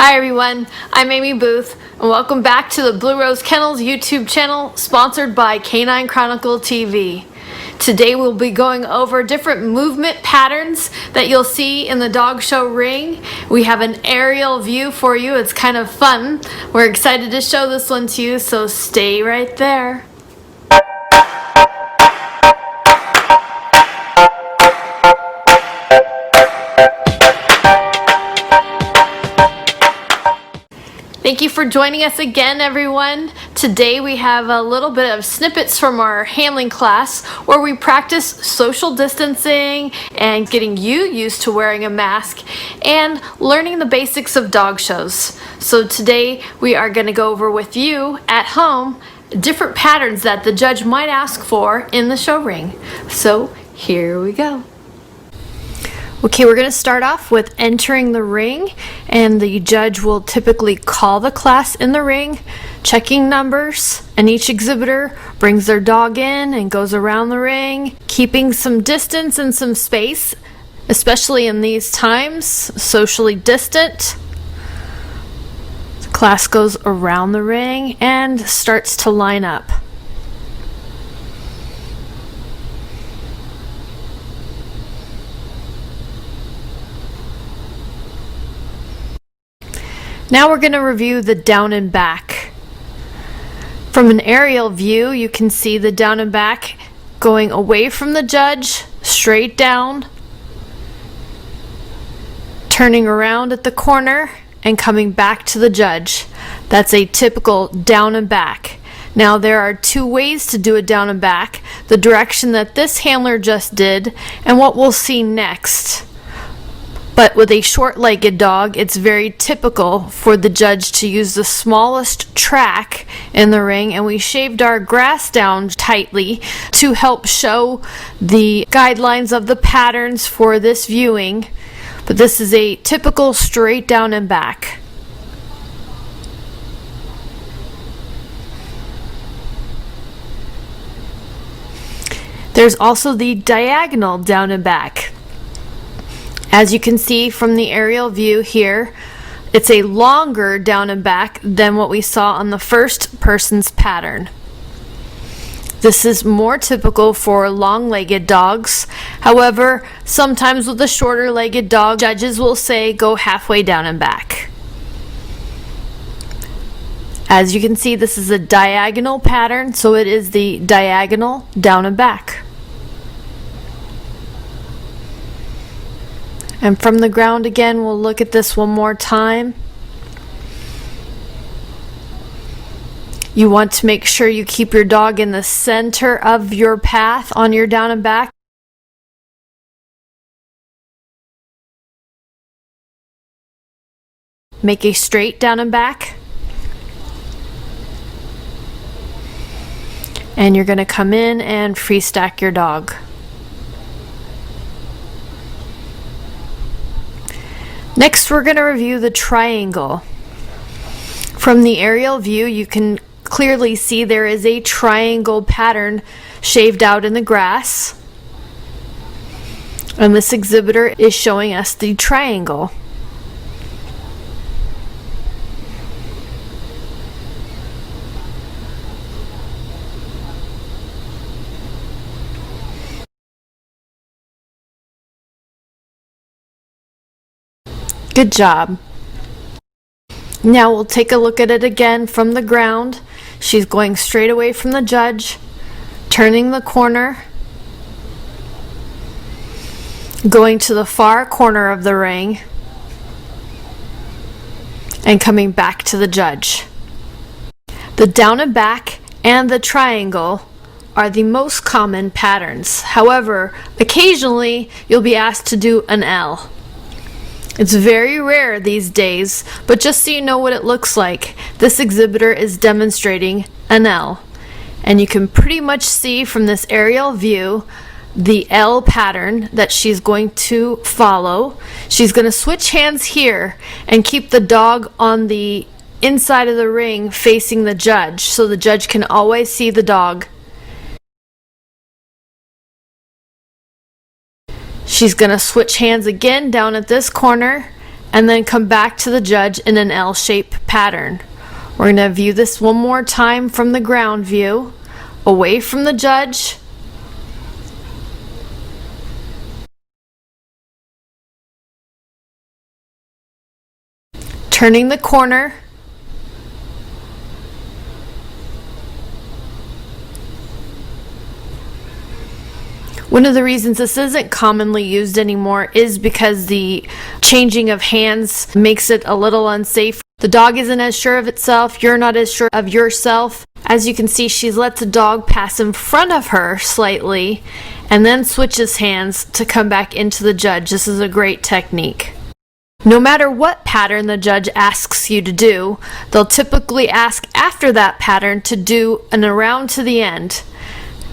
Hi everyone, I'm Amy Booth, and welcome back to the BlueRose Kennels YouTube channel sponsored by Canine Chronicle TV. Today we'll be going over different movement patterns that you'll see in the dog show ring. We have an aerial view for you. It's kind of fun. We're excited to show this one to you, so stay right there. Thank you for joining us again, everyone. Today we have a little bit of snippets from our handling class where we practice social distancing and getting you used to wearing a mask and learning the basics of dog shows. So today we are going to go over with you at home different patterns that the judge might ask for in the show ring. So here we go. Okay, we're going to start off with entering the ring, and the judge will typically call the class in the ring, checking numbers, and each exhibitor brings their dog in and goes around the ring, keeping some distance and some space, especially in these times, socially distant. The class goes around the ring and starts to line up. Now we're going to review the down and back. From an aerial view, you can see the down and back going away from the judge, straight down, turning around at the corner, and coming back to the judge. That's a typical down and back. Now there are two ways to do a down and back: the direction that this handler just did and what we'll see next. But with a short-legged dog, it's very typical for the judge to use the smallest track in the ring, and we shaved our grass down tightly to help show the guidelines of the patterns for this viewing. But this is a typical straight down and back. There's also the diagonal down and back. As you can see from the aerial view here, it's a longer down and back than what we saw on the first person's pattern. This is more typical for long-legged dogs. However, sometimes with a shorter-legged dog, judges will say go halfway down and back. As you can see, this is a diagonal pattern, so it is the diagonal down and back. And from the ground again, we'll look at this one more time. You want to make sure you keep your dog in the center of your path on your down and back. Make a straight down and back. And you're going to come in and free stack your dog. Next, we're going to review the triangle. From the aerial view, you can clearly see there is a triangle pattern shaved out in the grass. And this exhibitor is showing us the triangle. Good job. Now we'll take a look at it again from the ground. She's going straight away from the judge, turning the corner, going to the far corner of the ring, and coming back to the judge. The down and back and the triangle are the most common patterns. However, occasionally you'll be asked to do an L. It's very rare these days, but just so you know what it looks like, this exhibitor is demonstrating an L. And you can pretty much see from this aerial view the L pattern that she's going to follow. She's going to switch hands here and keep the dog on the inside of the ring facing the judge, so the judge can always see the dog. She's going to switch hands again down at this corner and then come back to the judge in an L-shaped pattern. We're going to view this one more time from the ground view, away from the judge. Turning the corner. One of the reasons this isn't commonly used anymore is because the changing of hands makes it a little unsafe. The dog isn't as sure of itself, you're not as sure of yourself. As you can see, she lets the dog pass in front of her slightly and then switches hands to come back into the judge. This is a great technique. No matter what pattern the judge asks you to do, they'll typically ask after that pattern to do an around to the end.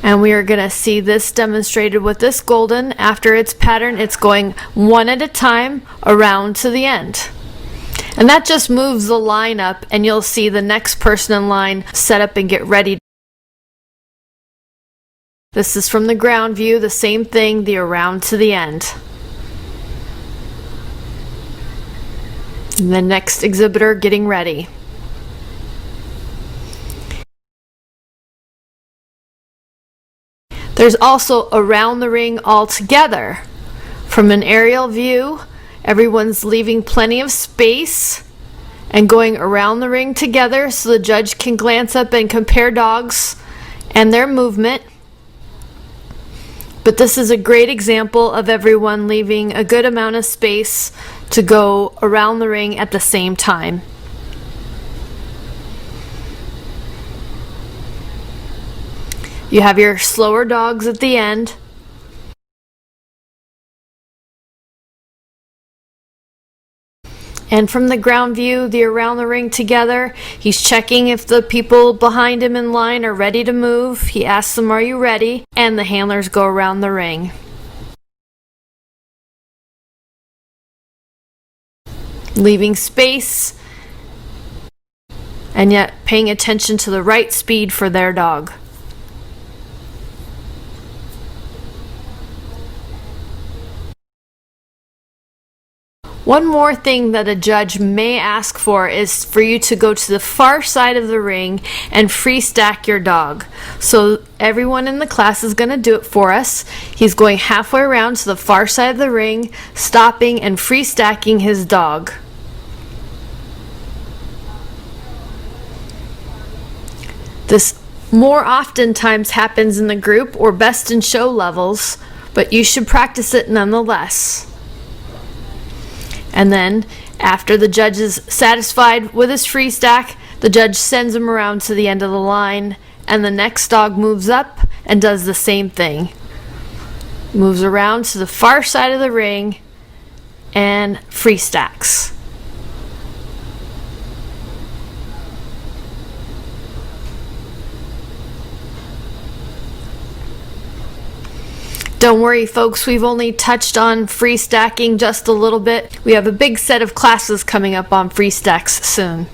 And we are going to see this demonstrated with this golden. After its pattern, it's going one at a time around to the end. And that just moves the line up, and you'll see the next person in line set up and get ready. This is from the ground view, the same thing, the around to the end. And the next exhibitor getting ready. There's also around the ring all together. From an aerial view, everyone's leaving plenty of space and going around the ring together so the judge can glance up and compare dogs and their movement. But this is a great example of everyone leaving a good amount of space to go around the ring at the same time. You have your slower dogs at the end. And from the ground view, the around the ring together, he's checking if the people behind him in line are ready to move. He asks them, "Are you ready?" And the handlers go around the ring. Leaving space and yet paying attention to the right speed for their dog. One more thing that a judge may ask for is for you to go to the far side of the ring and free stack your dog. So everyone in the class is going to do it for us. He's going halfway around to the far side of the ring, stopping and free stacking his dog. This more oftentimes happens in the group or best in show levels, but you should practice it nonetheless. And then, after the judge is satisfied with his free stack, the judge sends him around to the end of the line, and the next dog moves up and does the same thing. Moves around to the far side of the ring and free stacks. Don't worry, folks, we've only touched on free stacking just a little bit. We have a big set of classes coming up on free stacks soon.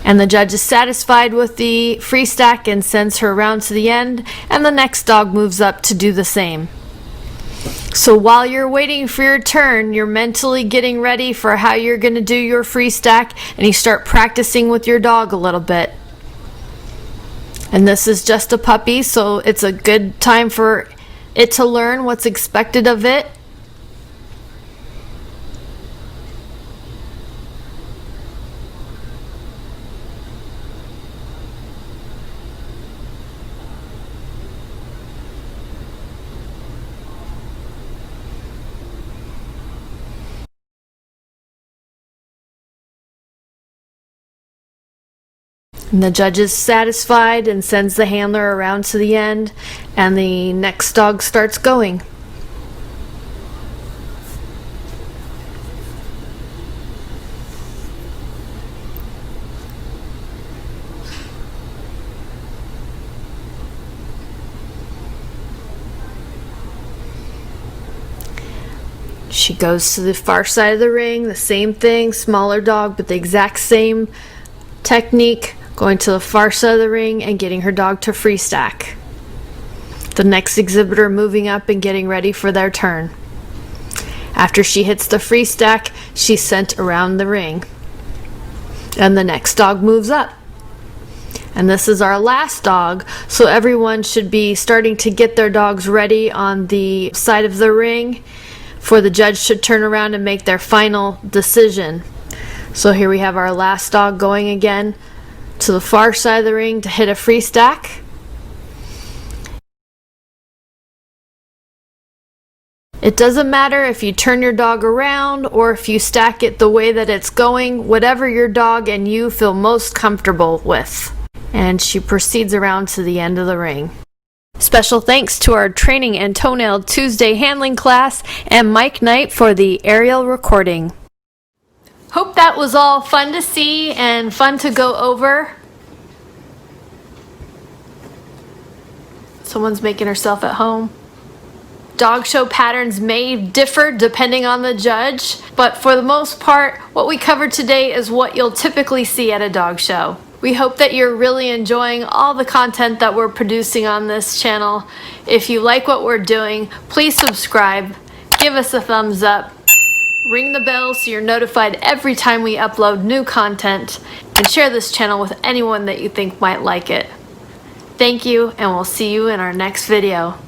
And the judge is satisfied with the free stack and sends her around to the end, and the next dog moves up to do the same. So while you're waiting for your turn, you're mentally getting ready for how you're going to do your free stack, and you start practicing with your dog a little bit. And this is just a puppy, so it's a good time for it to learn what's expected of it. And the judge is satisfied and sends the handler around to the end, and the next dog starts going. She goes to the far side of the ring, the same thing, smaller dog, but the exact same technique. Going to the far side of the ring and getting her dog to free stack. The next exhibitor moving up and getting ready for their turn. After she hits the free stack, she's sent around the ring. And the next dog moves up. And this is our last dog, so everyone should be starting to get their dogs ready on the side of the ring for the judge to turn around and make their final decision. So here we have our last dog going again to the far side of the ring to hit a free stack. It doesn't matter if you turn your dog around or if you stack it the way that it's going, whatever your dog and you feel most comfortable with. And she proceeds around to the end of the ring. Special thanks to our Training and Toenail Tuesday handling class and Mike Knight for the aerial recording. Hope that was all fun to see and fun to go over. Someone's making herself at home. Dog show patterns may differ depending on the judge, but for the most part, what we covered today is what you'll typically see at a dog show. We hope that you're really enjoying all the content that we're producing on this channel. If you like what we're doing, please subscribe, give us a thumbs up, ring the bell so you're notified every time we upload new content, and share this channel with anyone that you think might like it. Thank you, and we'll see you in our next video.